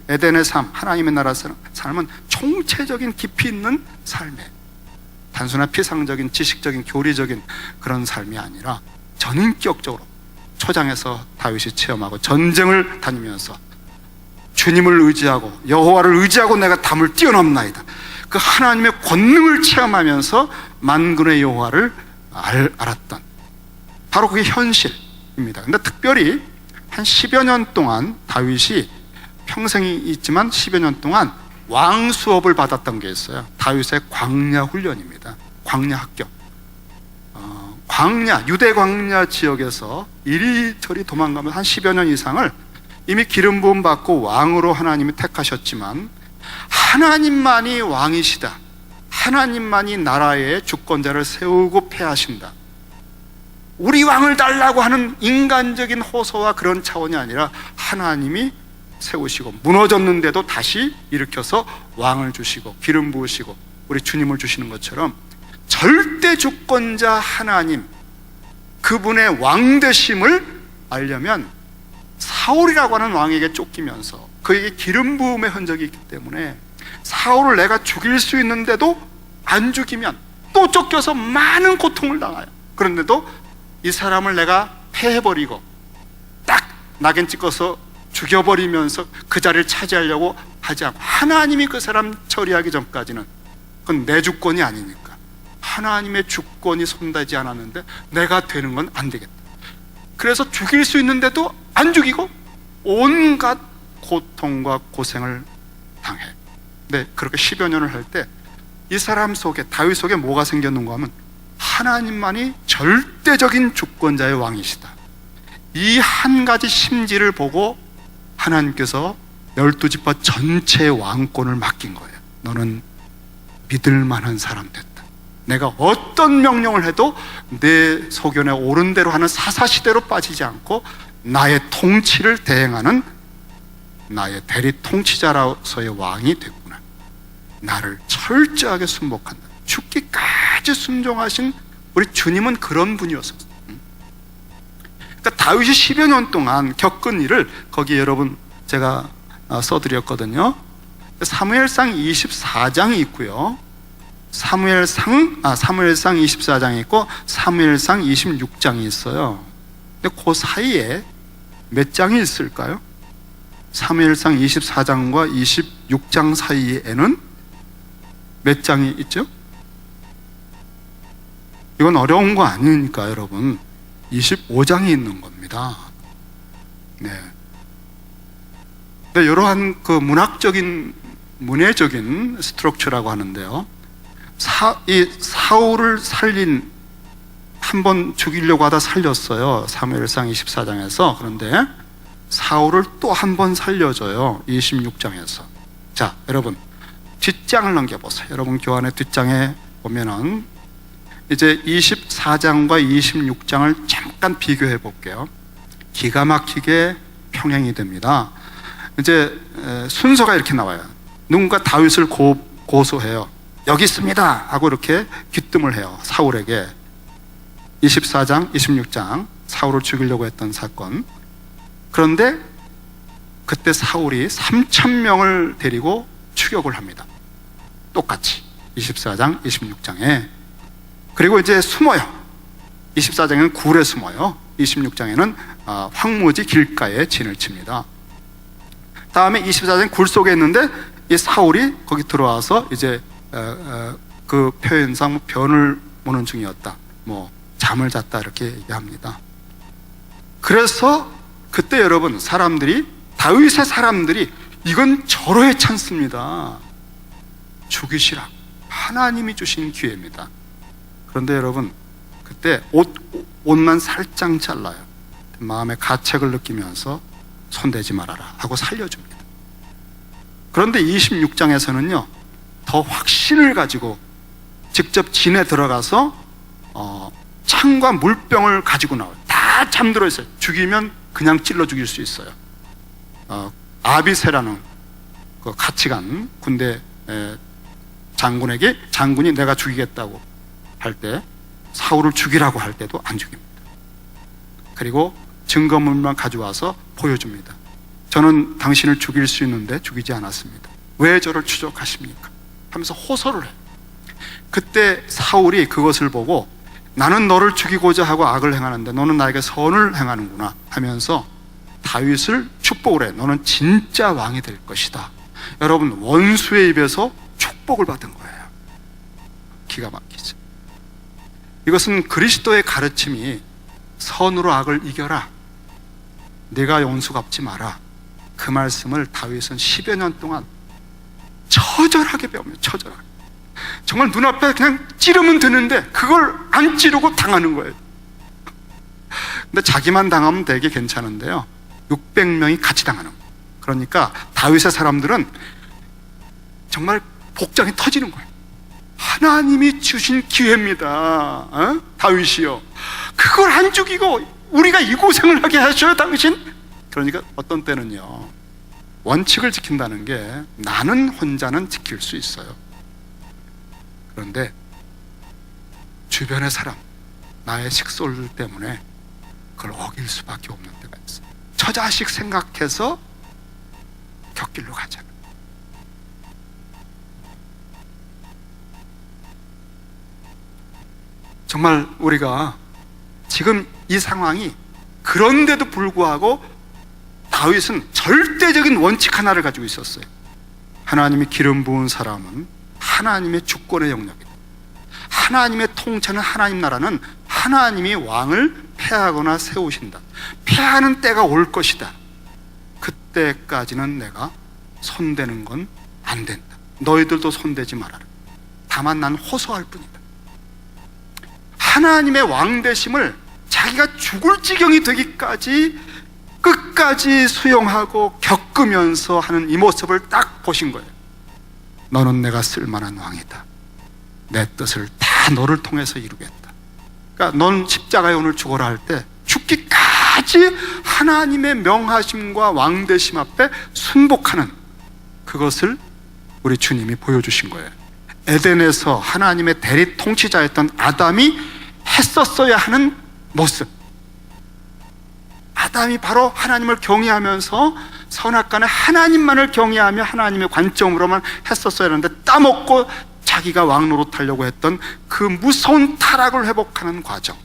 에덴의 삶, 하나님의 나라 삶은 총체적인 깊이 있는 삶이에요. 단순한 피상적인 지식적인 교리적인 그런 삶이 아니라 전인격적으로 초장에서 다윗이 체험하고 전쟁을 다니면서 주님을 의지하고 여호와를 의지하고 내가 담을 뛰어넘나이다, 그 하나님의 권능을 체험하면서 만군의 여호와를 알았던, 바로 그게 현실입니다. 근데 특별히 한 10여 년 동안 다윗이 평생이 있지만 10여 년 동안 왕 수업을 받았던 게 있어요. 다윗의 광야 훈련입니다. 광야 학교. 광야, 유대 광야 지역에서 이리저리 도망가면서 한 10여 년 이상을 이미 기름 부음 받고 왕으로 하나님이 택하셨지만 하나님만이 왕이시다, 하나님만이 나라의 주권자를 세우고 패하신다, 우리 왕을 달라고 하는 인간적인 호소와 그런 차원이 아니라 하나님이 세우시고 무너졌는데도 다시 일으켜서 왕을 주시고 기름 부으시고 우리 주님을 주시는 것처럼 절대 주권자 하나님, 그분의 왕되심을 알려면 사울이라고 하는 왕에게 쫓기면서 그에게 기름 부음의 흔적이 있기 때문에 사울을 내가 죽일 수 있는데도 안 죽이면 또 쫓겨서 많은 고통을 당해요. 그런데도 이 사람을 내가 패해버리고 딱 낙인 찍어서 죽여버리면서 그 자리를 차지하려고 하지 않고, 하나님이 그 사람 처리하기 전까지는 그건 내 주권이 아니니까, 하나님의 주권이 손대지 않았는데 내가 되는 건 안 되겠다. 그래서 죽일 수 있는데도 안 죽이고 온갖 고통과 고생을 당해. 네, 그렇게 10여 년을 할 때 이 사람 속에, 다윗 속에 뭐가 생겼는가 하면 하나님만이 절대적인 주권자의 왕이시다, 이 한 가지 심지를 보고 하나님께서 12지파 전체의 왕권을 맡긴 거예요. 너는 믿을 만한 사람 됐다. 내가 어떤 명령을 해도 내 소견에 옳은 대로 하는 사사시대로 빠지지 않고 나의 통치를 대행하는 나의 대리 통치자로서의 왕이 됐구나. 나를 철저하게 순복한다. 죽기까지 순종하신 우리 주님은 그런 분이었어요. 그러니까 다윗이 10여 년 동안 겪은 일을 거기 여러분 제가 써드렸거든요. 사무엘상 24장이 있고요, 사무엘상 24장이 있고 사무엘상 26장이 있어요. 근데 그 사이에 몇 장이 있을까요? 사무엘상 24장과 26장 사이에는 몇 장이 있죠? 이건 어려운 거 아니니까 여러분, 25장이 있는 겁니다. 네. 근데 이러한 그 문해적인 스트럭처라고 하는데요, 이 사울을 살린, 한 번 죽이려고 하다 살렸어요, 사무엘상 24장에서. 그런데 사울을 또 한 번 살려줘요, 26장에서. 자, 여러분 뒷장을 넘겨보세요. 여러분 교환의 뒷장에 보면은 이제 24장과 26장을 잠깐 비교해 볼게요. 기가 막히게 평행이 됩니다. 이제 순서가 이렇게 나와요. 누군가 다윗을 고소해요. 여기 있습니다 하고 이렇게 귀뜸을 해요, 사울에게. 24장, 26장, 사울을 죽이려고 했던 사건. 그런데 그때 사울이 3,000명을 데리고 추격을 합니다. 똑같이 24장, 26장에. 그리고 이제 숨어요. 24장에는 굴에 숨어요. 26장에는 황무지 길가에 진을 칩니다. 다음에 24장 굴 속에 있는데 이 사울이 거기 들어와서 이제 그 표현상 변을 보는 중이었다, 뭐 잠을 잤다 이렇게 얘기합니다. 그래서 그때 여러분 다윗의 사람들이 이건 절호의 찬스입니다. 죽이시라, 하나님이 주신 기회입니다. 그런데 여러분 그때 옷만 살짝 잘라요. 마음의 가책을 느끼면서 손대지 말아라 하고 살려줍니다. 그런데 26장에서는요 더 확신을 가지고 직접 진에 들어가서 창과 물병을 가지고 나와요. 다 잠들어 있어요. 죽이면 그냥 찔러 죽일 수 있어요. 아비새라는 그 같이 간 군대 장군에게, 장군이 내가 죽이겠다고 할 때, 사울을 죽이라고 할 때도 안 죽입니다. 그리고 증거물만 가져와서 보여줍니다. 저는 당신을 죽일 수 있는데 죽이지 않았습니다. 왜 저를 추적하십니까? 하면서 호소를 해요. 그때 사울이 그것을 보고 나는 너를 죽이고자 하고 악을 행하는데 너는 나에게 선을 행하는구나 하면서 다윗을 축복을 해. 너는 진짜 왕이 될 것이다. 여러분 원수의 입에서 축복을 받은 거예요. 기가 막히죠. 이것은 그리스도의 가르침이 선으로 악을 이겨라, 네가 원수 갚지 마라, 그 말씀을 다윗은 10여 년 동안 처절하게 배웁니다. 처절하게. 정말 눈앞에 그냥 찌르면 되는데 그걸 안 찌르고 당하는 거예요. 근데 자기만 당하면 되게 괜찮은데요, 600명이 같이 당하는 거예요. 그러니까 다윗의 사람들은 정말 복장이 터지는 거예요. 하나님이 주신 기회입니다. 다윗이요, 그걸 안 죽이고 우리가 이 고생을 하게 하셔요 당신? 그러니까 어떤 때는요, 원칙을 지킨다는 게 나는 혼자는 지킬 수 있어요. 그런데 주변의 사람, 나의 식솔들 때문에 그걸 어길 수밖에 없는 때가 있어요. 처자식 생각해서 곁길로 가자. 정말 우리가 지금 이 상황이 그런데도 불구하고 다윗은 절대적인 원칙 하나를 가지고 있었어요. 하나님이 기름 부은 사람은 하나님의 주권의 영역이다. 하나님의 통치는 하나님 나라는 하나님이 왕을 폐하거나 세우신다. 폐하는 때가 올 것이다. 그때까지는 내가 손대는 건 안 된다. 너희들도 손대지 말아라. 다만 난 호소할 뿐이다. 하나님의 왕 되심을 자기가 죽을 지경이 되기까지 끝까지 수용하고 겪으면서 하는 이 모습을 딱 보신 거예요. 너는 내가 쓸만한 왕이다. 내 뜻을 다 너를 통해서 이루겠다. 그러니까 넌 십자가에 오늘 죽어라 할 때 죽기까지 하나님의 명하심과 왕되심 앞에 순복하는 그것을 우리 주님이 보여주신 거예요. 에덴에서 하나님의 대리 통치자였던 아담이 했었어야 하는 모습. 아담이 바로 하나님을 경외하면서 선악간에 하나님만을 경외하며 하나님의 관점으로만 했었어야 하는데 따먹고 자기가 왕 노릇하려고 했던 그 무서운 타락을 회복하는 과정.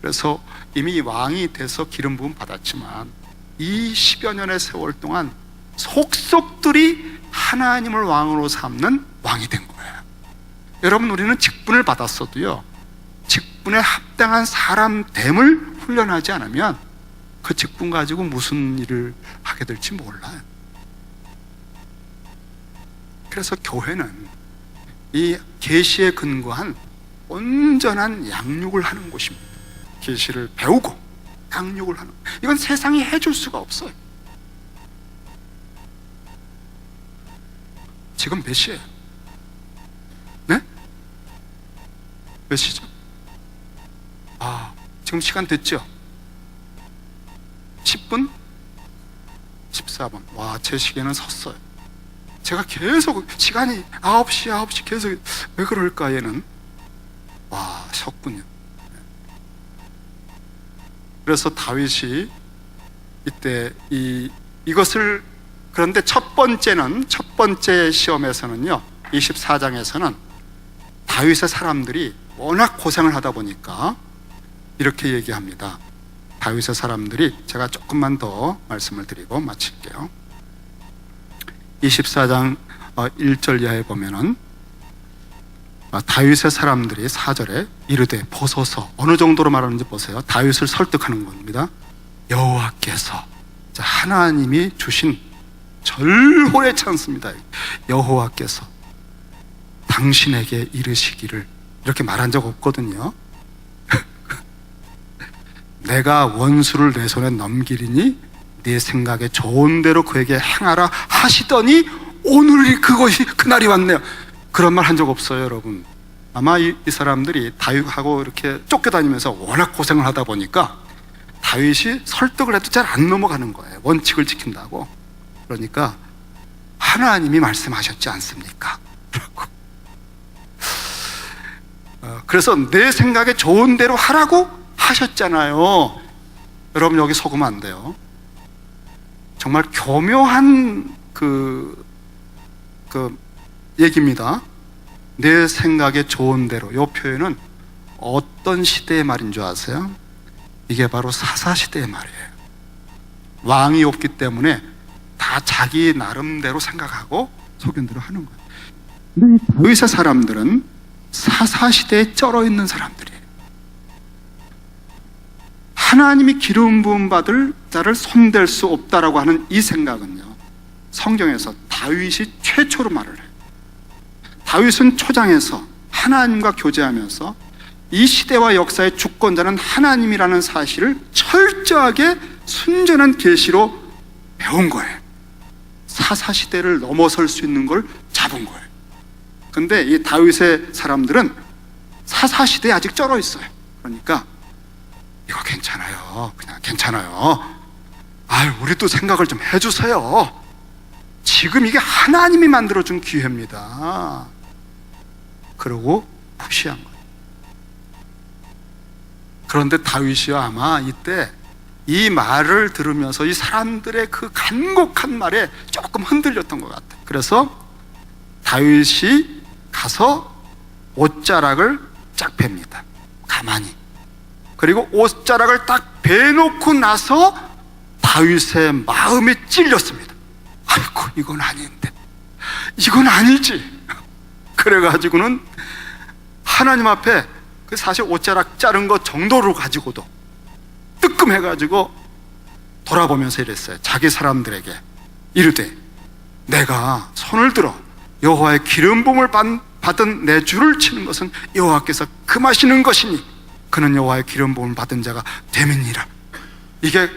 그래서 이미 왕이 돼서 기름 부음 받았지만 이 10여 년의 세월 동안 속속들이 하나님을 왕으로 삼는 왕이 된 거예요. 여러분, 우리는 직분을 받았어도요, 직분에 합당한 사람 됨을 훈련하지 않으면 그 직분 가지고 무슨 일을 하게 될지 몰라요. 그래서 교회는 이 계시에 근거한 온전한 양육을 하는 곳입니다. 계시를 배우고 양육을 하는, 이건 세상이 해줄 수가 없어요. 지금 몇 시예요? 네? 몇 시죠? 지금 시간 됐죠? 10분? 14분. 와, 제 시계는 섰어요. 제가 계속 시간이 9시 계속 왜 그럴까 얘는. 와, 섰군요. 그래서 다윗이 이때 이것을, 그런데 첫 번째 시험에서는요, 24장에서는 다윗의 사람들이 워낙 고생을 하다 보니까 이렇게 얘기합니다. 다윗의 사람들이, 제가 조금만 더 말씀을 드리고 마칠게요. 24장 1절 이하에 보면은 다윗의 사람들이 4절에 이르되 보소서, 어느 정도로 말하는지 보세요. 다윗을 설득하는 겁니다. 여호와께서, 하나님이 주신 절호의 찬스입니다. 여호와께서 당신에게 이르시기를, 이렇게 말한 적 없거든요. 내가 원수를 내 손에 넘기리니 네 생각에 좋은 대로 그에게 행하라 하시더니 오늘이 그것이 그날이 왔네요. 그런 말 한 적 없어요, 여러분. 아마 이 사람들이 다윗하고 이렇게 쫓겨다니면서 워낙 고생을 하다 보니까 다윗이 설득을 해도 잘 안 넘어가는 거예요. 원칙을 지킨다고. 그러니까 하나님이 말씀하셨지 않습니까? 그래서 내 생각에 좋은 대로 하라고 하셨잖아요. 여러분, 여기 속으면 안 돼요. 정말 교묘한 그 얘기입니다. 내 생각에 좋은 대로. 이 표현은 어떤 시대의 말인 줄 아세요? 이게 바로 사사시대의 말이에요. 왕이 없기 때문에 다 자기 나름대로 생각하고 소견대로 하는 거예요. 근데 다윗의 사람들은 사사시대에 쩔어 있는 사람들이에요. 하나님이 기름 부음 받을 자를 손댈 수 없다라고 하는 이 생각은요, 성경에서 다윗이 최초로 말을 해요. 다윗은 초장에서 하나님과 교제하면서 이 시대와 역사의 주권자는 하나님이라는 사실을 철저하게 순전한 계시로 배운 거예요. 사사시대를 넘어설 수 있는 걸 잡은 거예요. 근데 이 다윗의 사람들은 사사시대에 아직 쩔어 있어요. 그러니까 이거 괜찮아요. 그냥 괜찮아요. 우리도 생각을 좀 해주세요. 지금 이게 하나님이 만들어준 기회입니다. 그러고 푸시한 거예요. 그런데 다윗이요, 아마 이때 이 말을 들으면서 이 사람들의 그 간곡한 말에 조금 흔들렸던 것 같아요. 그래서 다윗이 가서 옷자락을 쫙 팹니다. 가만히. 그리고 옷자락을 딱 베놓고 나서 다윗의 마음이 찔렸습니다. 아이고, 이건 아닌데, 이건 아니지. 그래가지고는 하나님 앞에 그 사실 옷자락 자른 것 정도로 가지고도 뜨끔해가지고 돌아보면서 이랬어요. 자기 사람들에게 이르되, 내가 손을 들어 여호와의 기름 부음을 받은 내 주를 치는 것은 여호와께서 금하시는 것이니 그는 여호와의 기름 부음을 받은 자가 됨이니라. 이게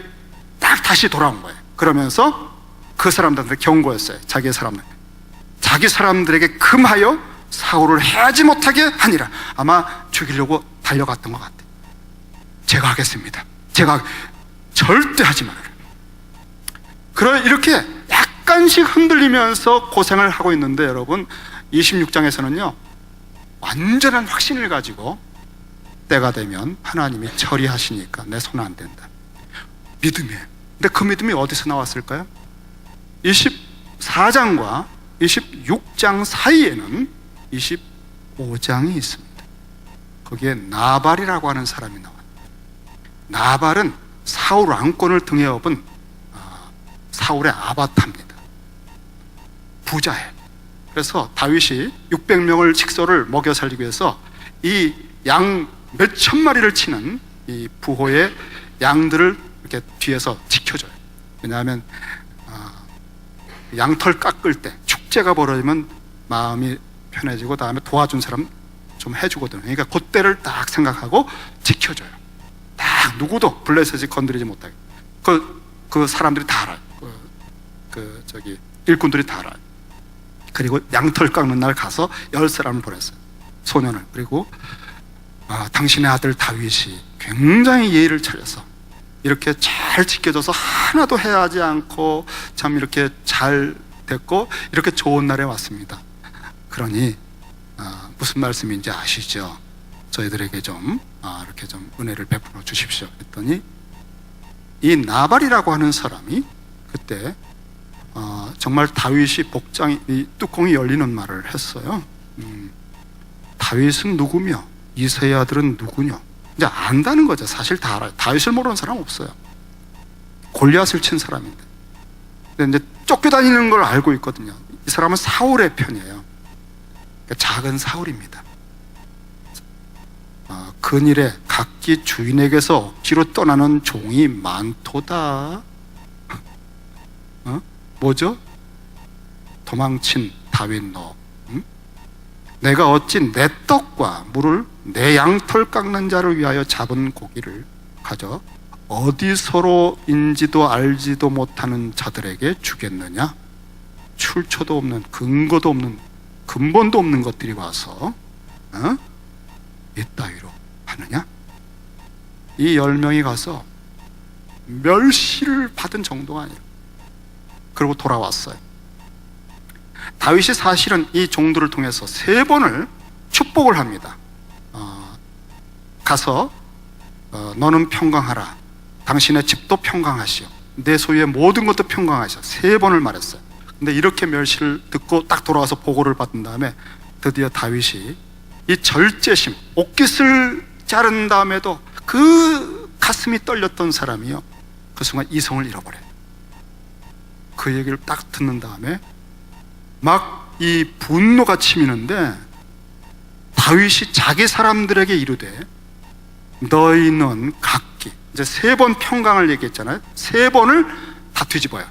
딱 다시 돌아온 거예요. 그러면서 그 사람들한테 경고했어요. 자기 사람들에게 금하여 사울을 해하지 못하게 하니라. 아마 죽이려고 달려갔던 것 같아요. 제가 하겠습니다. 제가 절대 하지 말아라. 그런 이렇게 약간씩 흔들리면서 고생을 하고 있는데, 여러분 26장에서는요 완전한 확신을 가지고 때가 되면 하나님이 처리하시니까 내 손은 안 된다. 믿음이에요. 근데 그 믿음이 어디서 나왔을까요? 24장과 26장 사이에는 25장이 있습니다. 거기에 나발이라고 하는 사람이 나와요. 나발은 사울 왕권을 등에 업은 사울의 아바타입니다. 부자예요. 그래서 다윗이 600명을 식소를 먹여 살리기 위해서 이 양 몇천 마리를 치는 이 부호의 양들을 이렇게 뒤에서 지켜줘요. 왜냐하면 양털 깎을 때 축제가 벌어지면 마음이 편해지고 다음에 도와준 사람 좀 해주거든요. 그러니까 그때를 딱 생각하고 지켜줘요. 딱 누구도 블레셋이 건드리지 못하게. 그 사람들이 다 알아요. 일꾼들이 다 알아요. 그리고 양털 깎는 날 가서 10사람을 보냈어요. 소년을. 그리고 당신의 아들 다윗이 굉장히 예의를 차려서 이렇게 잘 지켜줘서 하나도 해하지 않고 참 이렇게 잘 됐고 이렇게 좋은 날에 왔습니다. 그러니 무슨 말씀인지 아시죠? 저희들에게 좀 이렇게 좀 은혜를 베풀어 주십시오. 했더니 이 나발이라고 하는 사람이 그때 정말 다윗이 이 뚜껑이 열리는 말을 했어요. 다윗은 누구며 이새의 아들은 누구냐? 이제 안다는 거죠. 사실 다 알아요. 다윗을 모르는 사람 없어요. 골리앗을 친 사람인데. 근데 이제 쫓겨다니는 걸 알고 있거든요. 이 사람은 사울의 편이에요. 그러니까 작은 사울입니다. 근일에 각기 주인에게서 억지로 떠나는 종이 많도다. 뭐죠? 도망친 다윗 너. 내가 어찌 내 떡과 물을 내 양털 깎는 자를 위하여 잡은 고기를 가져 어디서로인지도 알지도 못하는 자들에게 주겠느냐? 출처도 없는, 근거도 없는, 근본도 없는 것들이 와서 이따위로 하느냐? 이 10명이 가서 멸시를 받은 정도가 아니라 그리고 돌아왔어요. 다윗이 사실은 이 종들을 통해서 3번을 축복을 합니다. 가서 너는 평강하라. 당신의 집도 평강하시오. 내 소유의 모든 것도 평강하시오. 3번을 말했어요. 근데 이렇게 멸시를 듣고 딱 돌아와서 보고를 받은 다음에 드디어 다윗이 이 절제심, 옷깃을 자른 다음에도 그 가슴이 떨렸던 사람이요, 그 순간 이성을 잃어버려요. 그 얘기를 딱 듣는 다음에 막 이 분노가 치미는데 다윗이 자기 사람들에게 이르되 너희는 각기, 이제 3번 평강을 얘기했잖아요. 3번을 다 뒤집어요.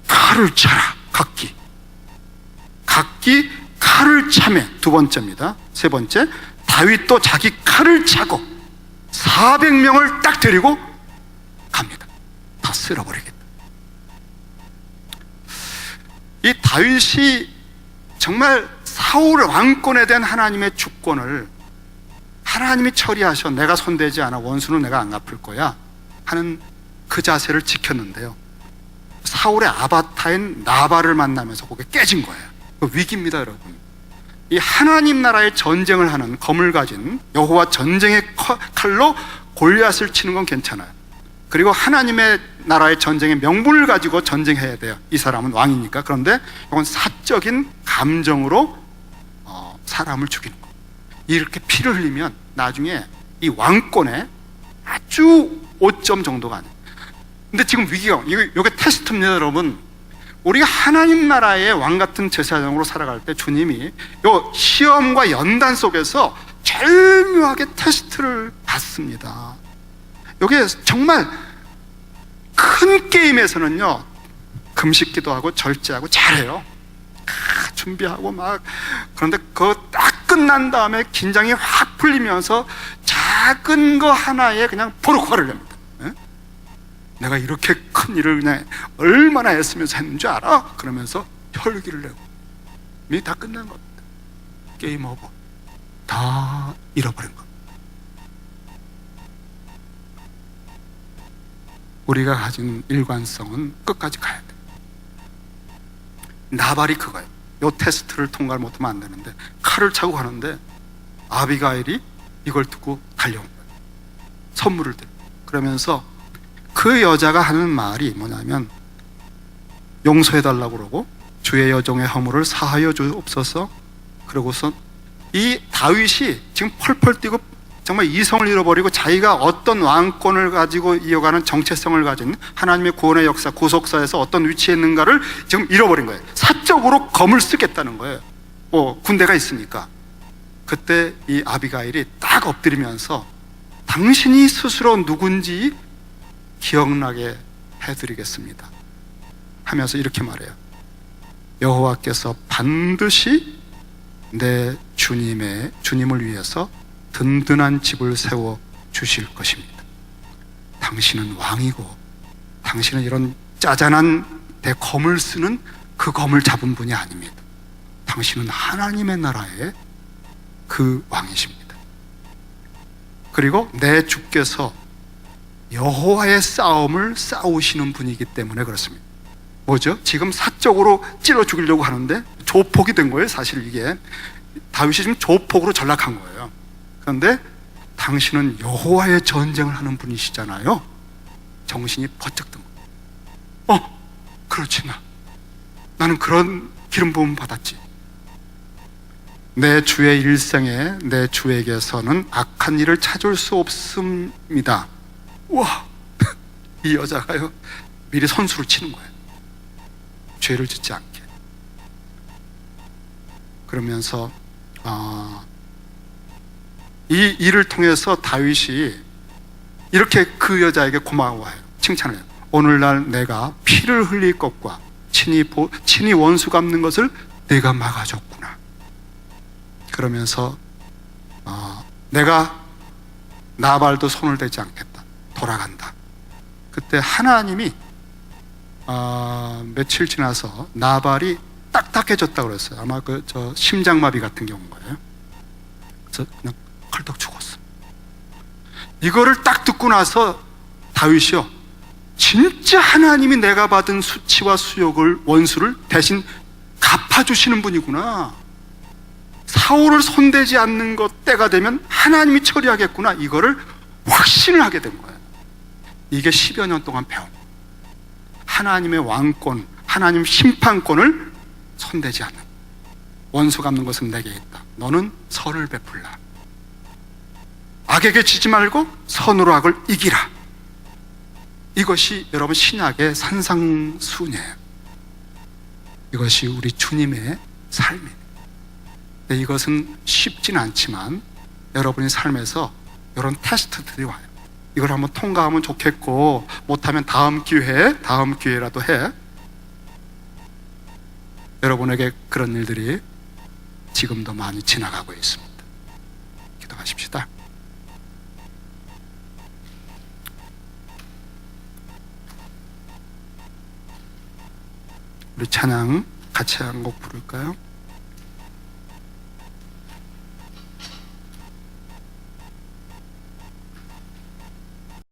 칼을 차라. 각기 칼을 차매. 2번째입니다. 3번째, 다윗도 자기 칼을 차고 400명을 딱 데리고 갑니다. 다 쓸어버리겠다. 이 다윗이 정말 사울 왕권에 대한 하나님의 주권을 하나님이 처리하셔. 내가 손대지 않아. 원수는 내가 안 갚을 거야 하는 그 자세를 지켰는데요, 사울의 아바타인 나발을 만나면서 그게 깨진 거예요. 그 위기입니다, 여러분. 이 하나님 나라의 전쟁을 하는 검을 가진 여호와 전쟁의 칼로 골리앗을 치는 건 괜찮아요. 그리고 하나님의 나라의 전쟁의 명분을 가지고 전쟁해야 돼요. 이 사람은 왕이니까. 그런데 이건 사적인 감정으로 사람을 죽이는 거예요. 이렇게 피를 흘리면 나중에 이 왕권에 아주 5점 정도가 아니에요. 근데 지금 위기가, 이게 테스트입니다, 여러분. 우리가 하나님 나라의 왕 같은 제사장으로 살아갈 때 주님이 요 시험과 연단 속에서 절묘하게 테스트를 받습니다. 이게 정말 큰 게임에서는요, 금식 기도하고 절제하고 잘해요. 준비하고 막. 그런데 그거 딱 끝난 다음에 긴장이 확 풀리면서 작은 거 하나에 그냥 버럭 화를 냅니다. 내가 이렇게 큰 일을 그냥 얼마나 애쓰면서 했는 줄 알아? 그러면서 혈기를 내고. 이미 다 끝난 겁니다. 게임 오버. 다 잃어버린 겁니다. 우리가 가진 일관성은 끝까지 가야 돼. 나발이 그거예요. 요 테스트를 통과를 못하면 안 되는데 칼을 차고 가는데 아비가일이 이걸 듣고 달려온 거예요. 선물을 드려. 그러면서 그 여자가 하는 말이 뭐냐면, 용서해달라고 그러고 주의 여종의 허물을 사하여 주옵소서. 그러고서 이 다윗이 지금 펄펄 뛰고 정말 이성을 잃어버리고 자기가 어떤 왕권을 가지고 이어가는 정체성을 가진 하나님의 구원의 역사, 구속사에서 어떤 위치에 있는가를 지금 잃어버린 거예요. 사적으로 검을 쓰겠다는 거예요. 군대가 있으니까. 그때 이 아비가일이 딱 엎드리면서 당신이 스스로 누군지 기억나게 해드리겠습니다 하면서 이렇게 말해요. 여호와께서 반드시 내 주님을 위해서 든든한 집을 세워 주실 것입니다. 당신은 왕이고 당신은 이런 짜잔한 대검을 쓰는 그 검을 잡은 분이 아닙니다. 당신은 하나님의 나라의 그 왕이십니다. 그리고 내 주께서 여호와의 싸움을 싸우시는 분이기 때문에 그렇습니다. 뭐죠? 지금 사적으로 찔러 죽이려고 하는데 조폭이 된 거예요. 사실 이게 다윗이 지금 조폭으로 전락한 거예요. 그런데 당신은 여호와의 전쟁을 하는 분이시잖아요. 정신이 번쩍 든 거예요. 그렇지, 나는 그런 기름 부음 받았지. 내 주의 일생에 내 주에게서는 악한 일을 찾을 수 없습니다. 와, 이 여자가요, 미리 선수를 치는 거예요. 죄를 짓지 않게. 그러면서 이 일을 통해서 다윗이 이렇게 그 여자에게 고마워해요. 칭찬해요. 오늘날 내가 피를 흘릴 것과 친히 원수 갚는 것을 내가 막아줬구나. 그러면서 내가 나발도 손을 대지 않겠다. 돌아간다. 그때 하나님이 며칠 지나서 나발이 딱딱해졌다고 그랬어요. 아마 저 심장마비 같은 경우인 거예요. 그래서 그냥 헐떡 죽었어. 이거를 딱 듣고 나서 다윗이요, 진짜 하나님이 내가 받은 수치와 수욕을, 원수를 대신 갚아주시는 분이구나. 사울을 손대지 않는 것 때가 되면 하나님이 처리하겠구나. 이거를 확신을 하게 된 거예요. 이게 10여 년 동안 배운 거예요. 하나님의 왕권, 하나님 심판권을 손대지 않는, 원수 갚는 것은 내게 있다. 너는 선을 베풀라. 악에게 지지 말고 선으로 악을 이기라. 이것이 여러분 신약의 산상순이에요. 이것이 우리 주님의 삶입니다. 이것은 쉽진 않지만 여러분의 삶에서 이런 테스트들이 와요. 이걸 한번 통과하면 좋겠고, 못하면 다음 기회라도 해. 여러분에게 그런 일들이 지금도 많이 지나가고 있습니다. 기도하십시다. 우리 찬양 같이 한 곡 부를까요?